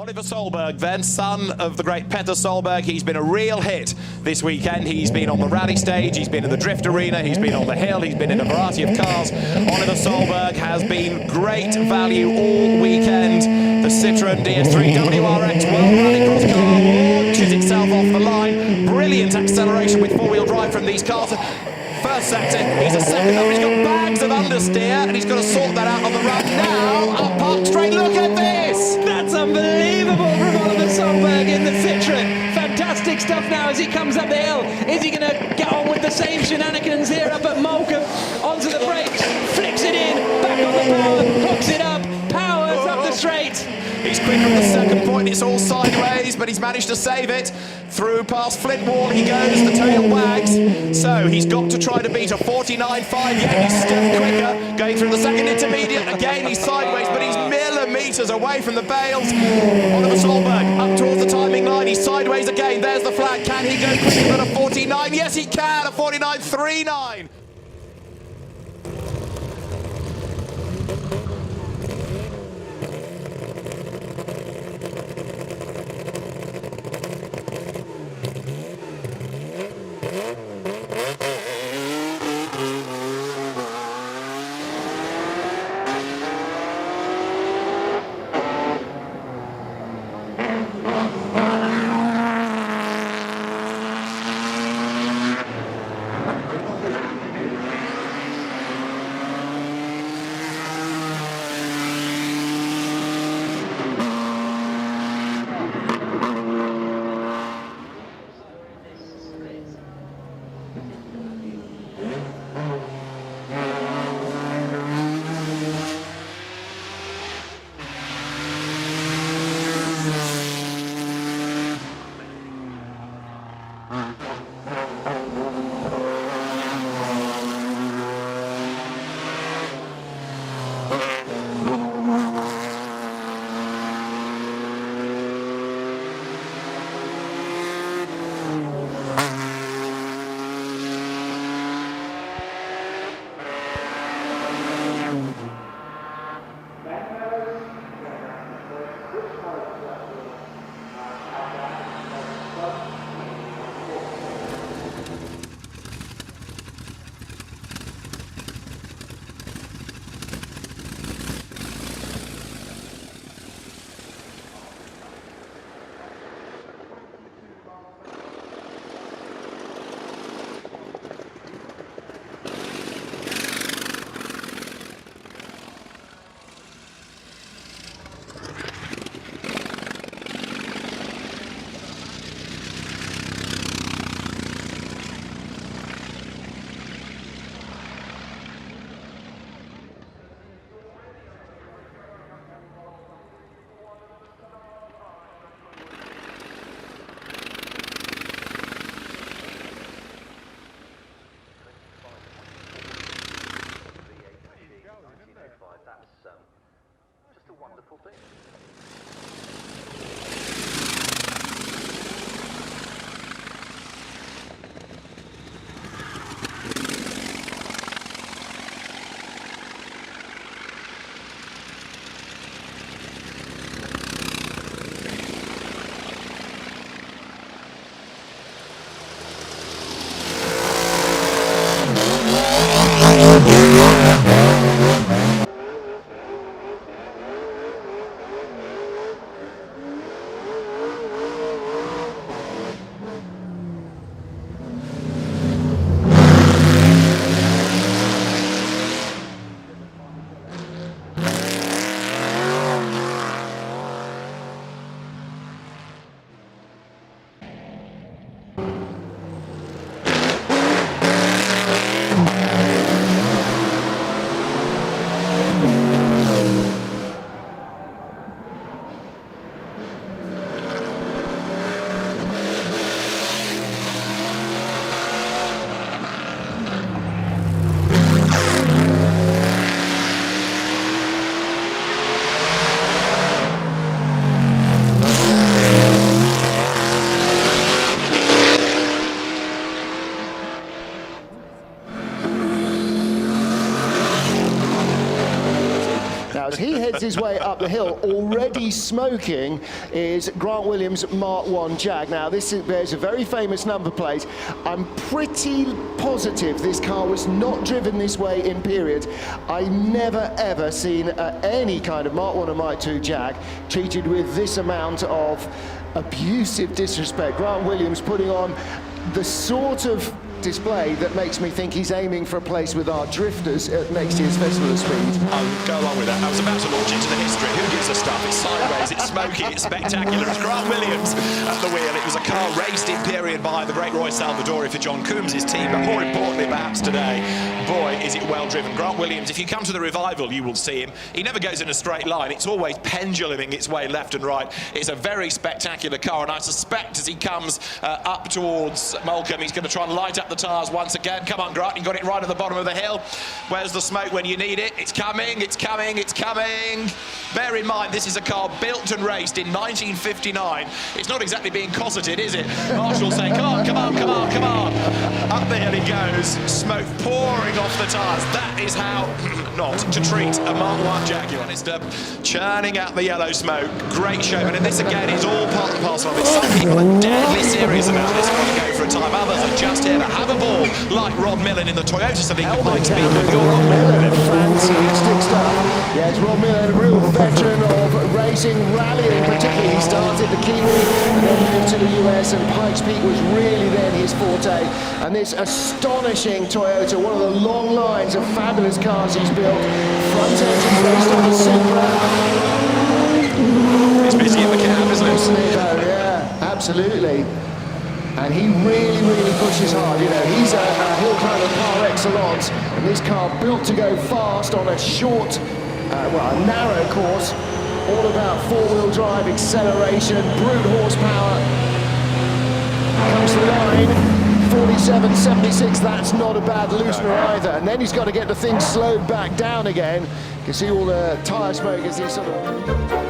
Oliver Solberg, then son of the great Petter Solberg. He's been a real hit this weekend. He's been on the rally stage, he's been in the drift arena, he's been on the hill, he's been in a variety of cars. Oliver Solberg has been great value all weekend. The Citroën DS3 WRX World Rallycross car launches itself off the line. Brilliant acceleration with four-wheel drive from these cars. First sector, he's a second up, he's got bags of understeer, and he's got to sort that out on the run now. Up park straight, look at this! That's unbelievable from Oliver Solberg in the Citroën. Fantastic stuff now as he comes up the hill. Is he going to get on with the same shenanigans here up at Moulcom? Onto the brakes, flicks it in, back on the power, hooks it up, powers up the straight. He's quick on the second point, it's all sideways, but he's managed to save it. Through past Flint Wall he goes, the tail wags. So he's got to try to beat a 49.5, yet he's still quicker. Going through the second intermediate, again he's sideways, but he's millimetres away from the bales. Oliver Solberg up towards the timing line, he's sideways again, there's the flag. Can he go quicker than a 49? Yes he can, a 49.39. his way up the hill. Already smoking is Grant Williams' Mark 1 Jag. Now, there's a very famous number plate. I'm pretty positive this car was not driven this way in periods. I've never, ever seen any kind of Mark 1 or Mark 2 Jag treated with this amount of abusive disrespect. Grant Williams putting on the sort of display that makes me think he's aiming for a place with our drifters at next year's Festival of Speed. I'll go along with that. I was about to launch into the history. Who gives a stuff? It's sideways, it's smoky, it's spectacular. It's Grant Williams at the wheel. It was a car raced in period by the great Roy Salvadori for John Coombs' team, but more importantly perhaps today, boy, is it well driven. Grant Williams, if you come to the revival, you will see him. He never goes in a straight line. It's always penduluming its way left and right. It's a very spectacular car, and I suspect as he comes up towards Moulcombe, he's going to try and light up the tyres once again. Come on, Grant, you got it right at the bottom of the hill. Where's the smoke when you need it? It's coming, it's coming, it's coming. Bear in mind, this is a car built and raced in 1959. It's not exactly being cosseted, is it? Marshall saying, come on, come on, come on, come on. Up the hill he goes, smoke pouring off the tyres. That is how not to treat a Mark 1 Jaguar. It's churning out the yellow smoke. Great showman, and this again is all part and parcel of it. Some people are deadly serious about this and want to go for a time. Others are just here to have a ball, like Rod Millen in the Toyota Celica Mike Speed. Rod Millen, fantastic stuff. Yeah, it's Rod Millen, a real veteran of racing, rallying particularly. He started the Kiwi and then moved to the US, and Pikes Peak was really then his forte. And this astonishing Toyota, one of the long lines of fabulous cars he's built. Front engine based on the Supra. It's busy in the cab, isn't it? Yeah, absolutely. And he really, really pushes hard. You know, he's a hill climber par excellence, and this car built to go fast on a short, well, a narrow course. All about four-wheel drive, acceleration, brute horsepower. Comes the line, 47, 76. That's not a bad loosener either. And then he's got to get the thing slowed back down again. You can see all the tyre smoke as he sort of